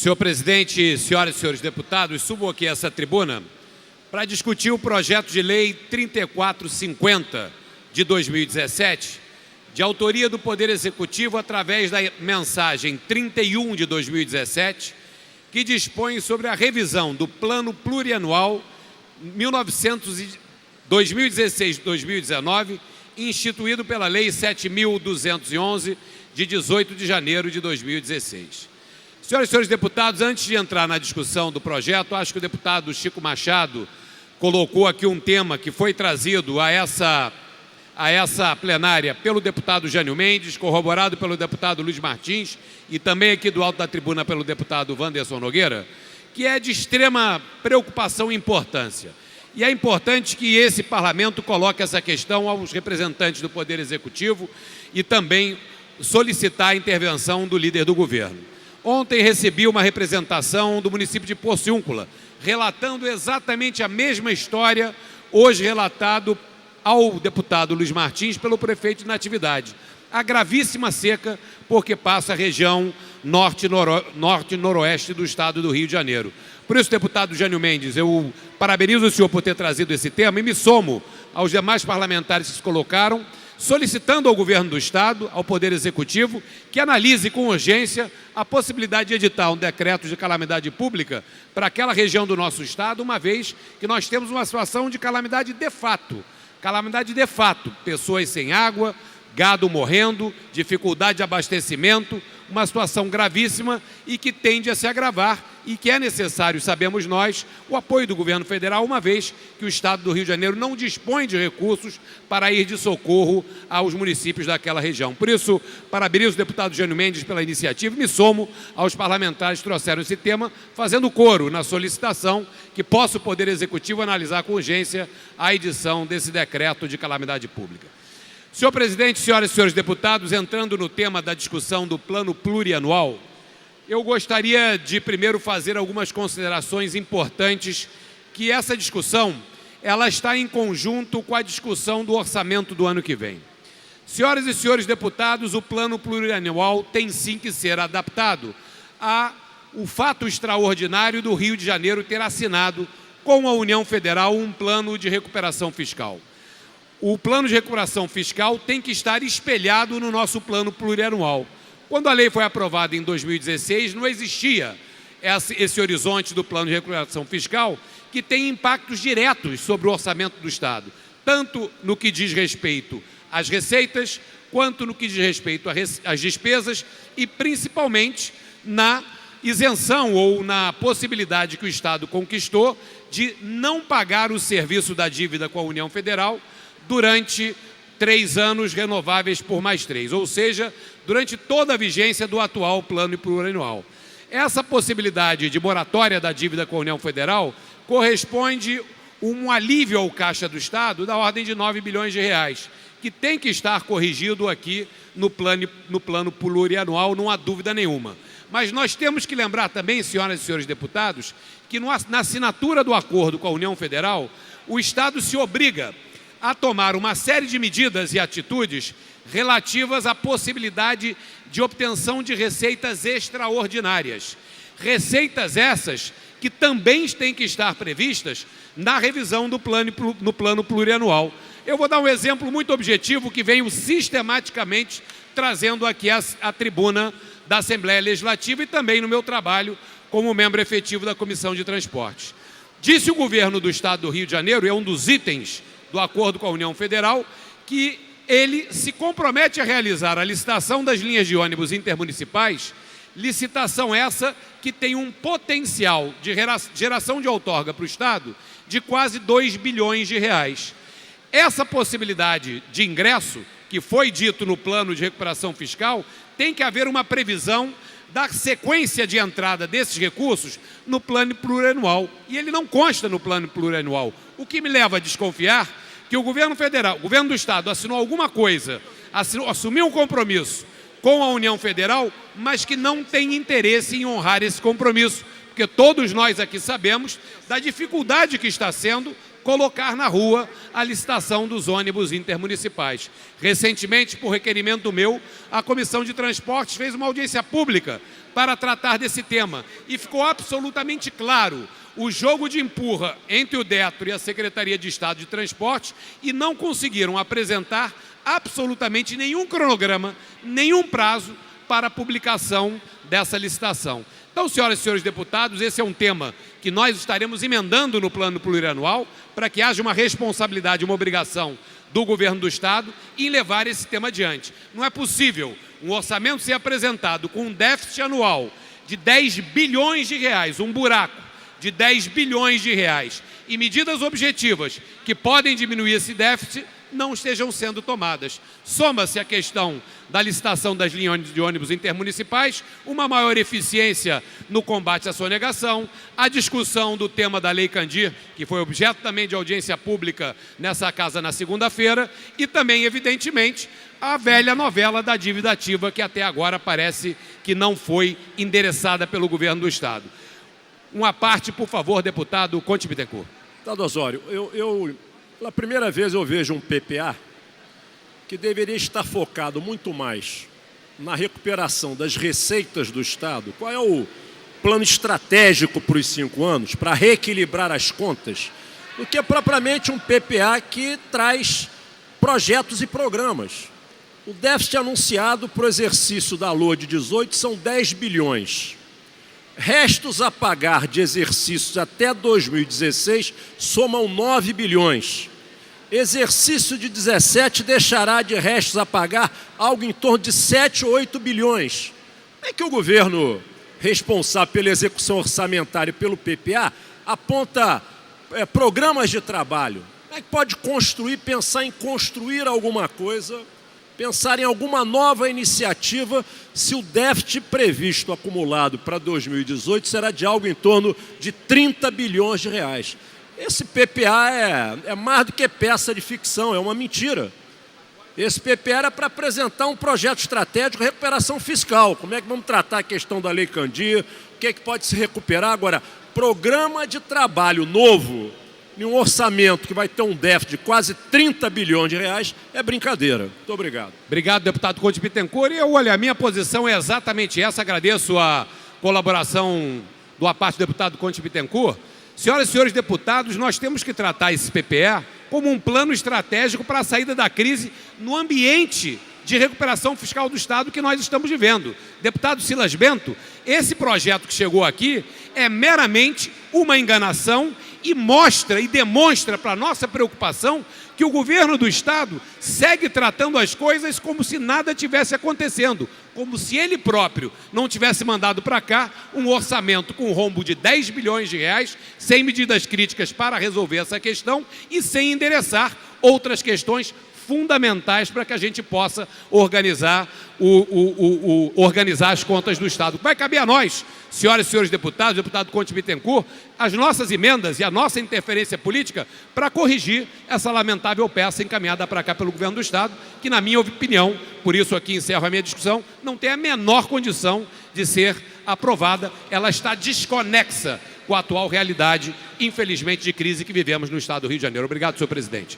Senhor presidente, senhoras e senhores deputados, subo aqui a essa tribuna para discutir o projeto de lei 3450 de 2017, de autoria do Poder Executivo através da mensagem 31 de 2017, que dispõe sobre a revisão do Plano Plurianual 2016-2019, instituído pela Lei 7.211, de 18 de janeiro de 2016. Senhoras e senhores deputados, antes de entrar na discussão do projeto, acho que o deputado Chico Machado colocou aqui um tema que foi trazido a essa plenária pelo deputado Jânio Mendes, corroborado pelo deputado Luiz Martins e também aqui do alto da tribuna pelo deputado Wanderson Nogueira, que é de extrema preocupação e importância. E é importante que esse parlamento coloque essa questão aos representantes do Poder Executivo e também solicitar a intervenção do líder do governo. Ontem recebi uma representação do município de Porciúncula, relatando exatamente a mesma história, hoje relatado ao deputado Luiz Martins pelo prefeito de Natividade. A gravíssima seca porque passa a região norte e noroeste do estado do Rio de Janeiro. Por isso, deputado Jânio Mendes, eu parabenizo o senhor por ter trazido esse tema e me somo aos demais parlamentares que se colocaram, solicitando ao governo do estado, ao Poder Executivo, que analise com urgência a possibilidade de editar um decreto de calamidade pública para aquela região do nosso estado, uma vez que nós temos uma situação de calamidade de fato. Calamidade de fato, pessoas sem água, gado morrendo, dificuldade de abastecimento, uma situação gravíssima e que tende a se agravar e que é necessário, sabemos nós, o apoio do governo federal, uma vez que o estado do Rio de Janeiro não dispõe de recursos para ir de socorro aos municípios daquela região. Por isso, parabenizo o deputado Jânio Mendes pela iniciativa e me somo aos parlamentares que trouxeram esse tema, fazendo coro na solicitação que possa o Poder Executivo analisar com urgência a edição desse decreto de calamidade pública. Senhor presidente, senhoras e senhores deputados, entrando no tema da discussão do plano plurianual, eu gostaria de primeiro fazer algumas considerações importantes, que essa discussão ela está em conjunto com a discussão do orçamento do ano que vem. Senhoras e senhores deputados, o plano plurianual tem sim que ser adaptado ao fato extraordinário do Rio de Janeiro ter assinado com a União Federal um plano de recuperação fiscal. O plano de recuperação fiscal tem que estar espelhado no nosso plano plurianual. Quando a lei foi aprovada em 2016, não existia esse horizonte do plano de recuperação fiscal que tem impactos diretos sobre o orçamento do Estado, tanto no que diz respeito às receitas, quanto no que diz respeito às despesas e principalmente na isenção ou na possibilidade que o Estado conquistou de não pagar o serviço da dívida com a União Federal durante 3 anos renováveis por mais 3, ou seja, durante toda a vigência do atual plano plurianual. Essa possibilidade de moratória da dívida com a União Federal corresponde um alívio ao caixa do Estado da ordem de 9 bilhões de reais, que tem que estar corrigido aqui no plano plurianual, não há dúvida nenhuma. Mas nós temos que lembrar também, senhoras e senhores deputados, que na assinatura do acordo com a União Federal, o Estado se obriga a tomar uma série de medidas e atitudes relativas à possibilidade de obtenção de receitas extraordinárias. Receitas essas que também têm que estar previstas na revisão do plano plurianual. Eu vou dar um exemplo muito objetivo que venho sistematicamente trazendo aqui à tribuna da Assembleia Legislativa e também no meu trabalho como membro efetivo da Comissão de Transportes. Disse o governo do Estado do Rio de Janeiro, é um dos itens do acordo com a União Federal, que ele se compromete a realizar a licitação das linhas de ônibus intermunicipais, licitação essa que tem um potencial de geração de outorga para o Estado de quase 2 bilhões de reais. Essa possibilidade de ingresso, que foi dito no plano de recuperação fiscal, tem que haver uma previsão da sequência de entrada desses recursos no plano plurianual. E ele não consta no plano plurianual. O que me leva a desconfiar que o governo federal, o governo do Estado assinou alguma coisa, assumiu um compromisso com a União Federal, mas que não tem interesse em honrar esse compromisso, porque todos nós aqui sabemos da dificuldade que está sendo colocar na rua a licitação dos ônibus intermunicipais. Recentemente, por requerimento meu, a Comissão de Transportes fez uma audiência pública para tratar desse tema. E ficou absolutamente claro o jogo de empurra entre o DETRO e a Secretaria de Estado de Transporte, e não conseguiram apresentar absolutamente nenhum cronograma, nenhum prazo para a publicação dessa licitação. Então, senhoras e senhores deputados, esse é um tema que nós estaremos emendando no plano plurianual para que haja uma responsabilidade, uma obrigação do governo do Estado em levar esse tema adiante. Não é possível um orçamento ser apresentado com um déficit anual de 10 bilhões de reais, um buraco de 10 bilhões de reais, e medidas objetivas que podem diminuir esse déficit não estejam sendo tomadas. Soma-se a questão da licitação das linhas de ônibus intermunicipais, uma maior eficiência no combate à sonegação, a discussão do tema da Lei Candir, que foi objeto também de audiência pública nessa casa na segunda-feira, e também, evidentemente, a velha novela da dívida ativa, que até agora parece que não foi endereçada pelo governo do Estado. Uma parte, por favor, deputado Conte Bittencourt. Deputado Osório, pela primeira vez eu vejo um PPA que deveria estar focado muito mais na recuperação das receitas do Estado. Qual é o plano estratégico para os 5 anos, para reequilibrar as contas, do que propriamente um PPA que traz projetos e programas. O déficit anunciado para o exercício da LOA de 18 são 10 bilhões. Restos a pagar de exercícios até 2016 somam 9 bilhões. Exercício de 17 deixará de restos a pagar algo em torno de 7 ou 8 bilhões. Como é que o governo responsável pela execução orçamentária e pelo PPA aponta programas de trabalho? Como é que pode pensar em construir alguma coisa, pensar em alguma nova iniciativa, se o déficit previsto acumulado para 2018 será de algo em torno de 30 bilhões de reais? Esse PPA é mais do que peça de ficção, é uma mentira. Esse PPA era para apresentar um projeto estratégico de recuperação fiscal. Como é que vamos tratar a questão da Lei Candir? O que é que pode se recuperar? Agora, programa de trabalho novo em um orçamento que vai ter um déficit de quase 30 bilhões de reais é brincadeira. Muito obrigado. Obrigado, deputado Conte Bittencourt. E olha, a minha posição é exatamente essa. Agradeço a colaboração da parte do deputado Conte Bittencourt. Senhoras e senhores deputados, nós temos que tratar esse PPE como um plano estratégico para a saída da crise no ambiente de recuperação fiscal do Estado que nós estamos vivendo. Deputado Silas Bento, esse projeto que chegou aqui é meramente uma enganação e mostra e demonstra para a nossa preocupação que o governo do Estado segue tratando as coisas como se nada tivesse acontecendo, como se ele próprio não tivesse mandado para cá um orçamento com um rombo de 10 bilhões de reais, sem medidas críticas para resolver essa questão e sem endereçar outras questões fundamentais para que a gente possa organizar as contas do Estado. Vai caber a nós, senhoras e senhores deputados, deputado Conte Bittencourt, as nossas emendas e a nossa interferência política para corrigir essa lamentável peça encaminhada para cá pelo governo do Estado, que, na minha opinião, por isso aqui encerro a minha discussão, não tem a menor condição de ser aprovada. Ela está desconexa com a atual realidade, infelizmente, de crise que vivemos no Estado do Rio de Janeiro. Obrigado, senhor presidente.